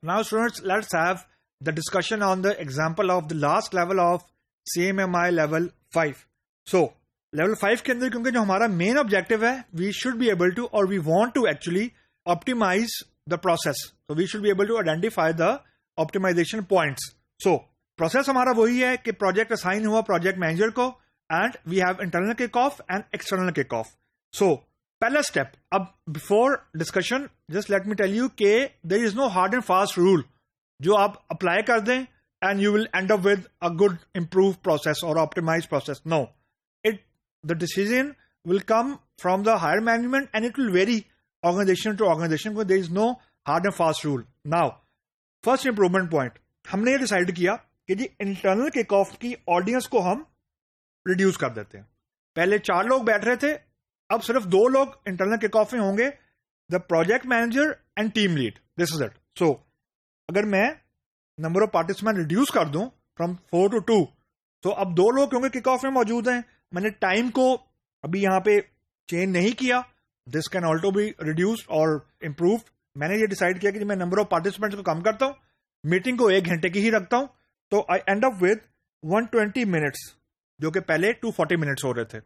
Now students, let's have the discussion on the example of the last level of CMMI level 5. So level 5 के अंदर क्योंकि जो हमारा main objective है, we should be able to, or we want to actually optimize the process. So we should be able to identify the optimization points. So process हमारा वही है कि project assign हुआ project manager को, and we have internal kickoff and external kickoff. So पहला step, अब before discussion just let me tell you कि there is no hard and fast rule जो आप apply कर दें and you will end up with a good improved process or optimized process. No, the decision will come from the higher management and it will vary organization to organization because there is no hard and fast rule. Now first improvement point, हमने ये decide किया कि जी internal kickoff की audience को हम reduce कर देते हैं. पहले 4 लोग बैठ रहे थे, अब सिर्फ 2 लोग इंटरनल किक ऑफ में होंगे, the project manager and team lead. This is it. So अगर मैं नंबर ऑफ पार्टिसिपेंट रिड्यूस कर दूं फ्रॉम 4 to 2, तो अब 2 लोग क्योंकि किक ऑफ में मौजूद हैं, मैंने टाइम को अभी यहां पे चेंज नहीं किया. This can also be reduced और इम्प्रूव्ड. मैंने ये डिसाइड किया कि मैं नंबर ऑफ पार्टिसिपेंट्स को कम करता हूं, मीटिंग को 1 घंटे की ही रखता हूं, तो आई एंड अप विद 120 मिनट्स जो कि पहले 240 मिनट्स हो रहे थे.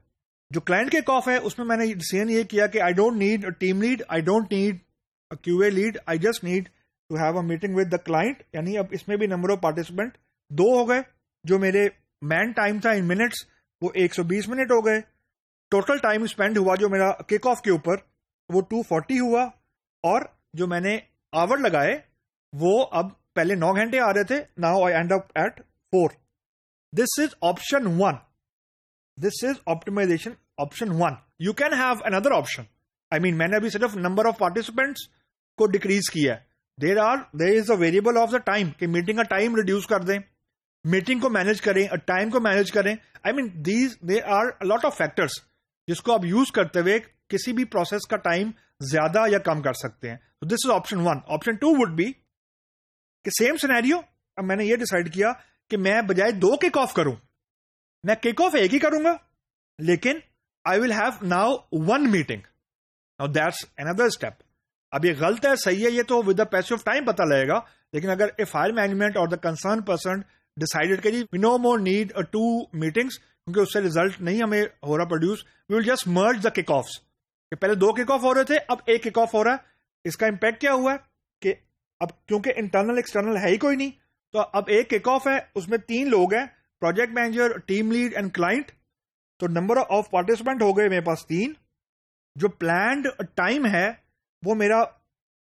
जो क्लाइंट किक ऑफ है उसमें मैंने डिसीजन ये किया कि I don't need a team lead, I don't need a QA lead, I just need to have a meeting with the client. यानी अब इसमें भी नंबर ऑफ पार्टिसिपेंट 2 हो गए. जो मेरे मैन टाइम था इन मिनट्स वो 120 मिनट हो गए. टोटल टाइम स्पेंड हुआ जो मेरा किक ऑफ के ऊपर वो 240 हुआ, और जो मैंने आवर लगाए वो अब पहले 9 घंटे आ रहे थे, now I and up at 4. This is option 1. This is optimization option 1. You can have another option. I mean, मैंने अभी सिर्फ number of participants को decrease किया है. There is a variable of the time कि meeting का time reduce कर दें, meeting को manage करें, time को manage करें. I mean, there are a lot of factors जिसको आप use करते हुए किसी भी process का time ज्यादा या कम कर सकते हैं. So this is option 1. Option 2 would be कि same scenario, अब मैंने ये decide किया कि मैं बजाय 2 kick off करूं, मैं किक ऑफ 1 ही करूंगा, लेकिन I will have now 1 meeting. Now that's another step. अब ये गलत है सही है ये तो with the passage of time पता लगेगा, लेकिन अगर इफ हायर मैनेजमेंट और द कंसर्न पर्सन डिसाइडेड कि जी we no more need 2 meetings क्योंकि उससे रिजल्ट नहीं हमें हो रहा produce, we will just merge the kick offs. पहले 2 किक ऑफ हो रहे थे, अब 1 किक ऑफ हो रहा है. इसका इंपैक्ट क्या हुआ कि अब क्योंकि इंटरनल एक्सटर्नल है ही कोई नहीं, तो अब 1 किक ऑफ है, उसमें 3 लोग हैं, project manager, team lead and client. तो नंबर ऑफ पार्टिसिपेंट हो गए मेरे पास 3. जो प्लान्ड टाइम है वो मेरा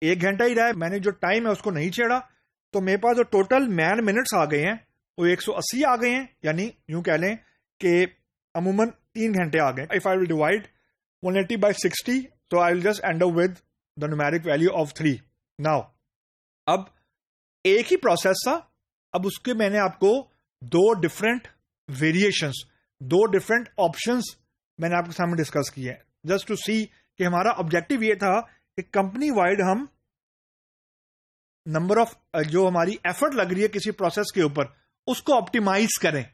1 घंटा ही रहा है, मैंने जो टाइम है उसको नहीं छेड़ा. तो मेरे पास जो टोटल मैन मिनट्स आ गए हैं वो 180 आ गए हैं. यानी यूं कह लें कि अमूमन 3 घंटे आ गए. If I will divide 180 by 60, तो I will just and up with the numeric value of 3. Now अब एक ही प्रोसेस था, अब उसके मैंने आपको 2 डिफरेंट वेरिएशंस, 2 डिफरेंट ऑप्शंस मैंने आपके सामने डिस्कस किए हैं, जस्ट टू सी कि हमारा ऑब्जेक्टिव ये था कि कंपनी वाइड हम नंबर ऑफ जो हमारी एफर्ट लग रही है किसी प्रोसेस के ऊपर उसको ऑप्टिमाइज करें,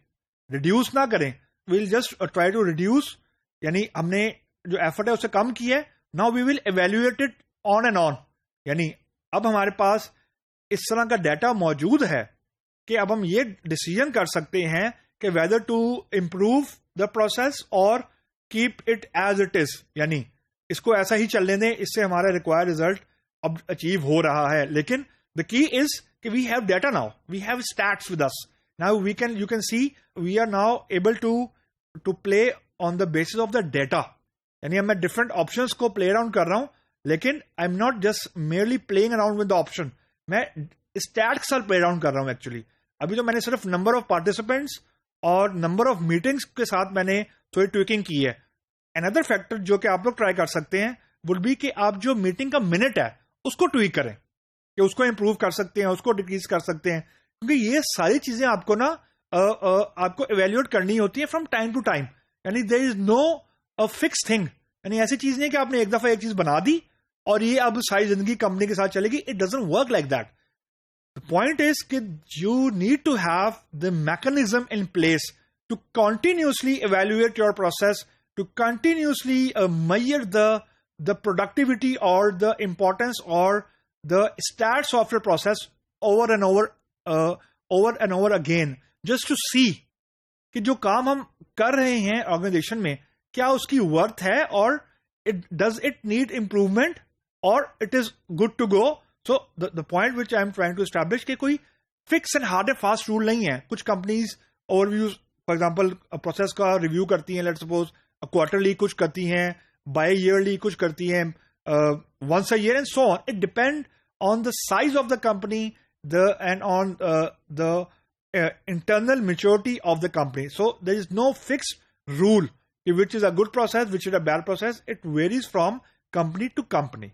रिड्यूस ना करें. Will just try to reduce, यानी हमने जो एफर्ट है उसे कम किया है. Now we will evaluate it on and on. यानी अब हमारे पास इस तरह का डाटा मौजूद है कि अब हम ये डिसीजन कर सकते हैं कि whether to improve the process और keep it as it is. यानी इसको ऐसा ही चलने दें, इससे हमारा रिक्वायर्ड रिजल्ट अब अचीव हो रहा है. लेकिन द की इज कि we have data now, we have stats with us now. You can see we are now able to play on the basis of the data. यानी अब मैं different options को play around कर रहा हूं, लेकिन I am not just merely playing around with the option, मैं stat के साथ प्ले अराउंड कर रहा हूं. एक्चुअली अभी तो मैंने सिर्फ नंबर ऑफ पार्टिसिपेंट्स और नंबर ऑफ मीटिंग्स के साथ मैंने थोड़ी ट्विकिंग की है. अनदर फैक्टर जो कि आप लोग ट्राई कर सकते हैं वुड बी कि आप जो मीटिंग का मिनट है उसको ट्वीक करें, कि उसको इंप्रूव कर सकते हैं, उसको डिक्रीज कर सकते हैं, क्योंकि ये सारी चीजें आपको ना आपको इवेल्युएट करनी होती है फ्रॉम टाइम टू टाइम. यानी there is no fix thing. यानी ऐसी चीज नहीं कि आपने एक दफा एक चीज बना दी और ये अब सारी जिंदगी कंपनी के साथ चलेगी. It doesn't work like that. The point is that you need to have the mechanism in place to continuously evaluate your process, to continuously measure the productivity or the importance or the stats of your process over and over again just to see कि जो काम हम कर रहे हैं organisation में क्या उसकी वर्थ है और does it need improvement or it is good to go. So the point which I am trying to establish कि कोई fix and hard and fast rule नहीं है. कुछ companies overviews for example process का review करती हैं, let's suppose quarterly कुछ करती हैं, बाय ईयरली कुछ करती हैं, once a year and so on. It depends on the size of the company and on the internal maturity of the company. So there is no fixed rule which is a good process, which is a bad process. It varies from company to company.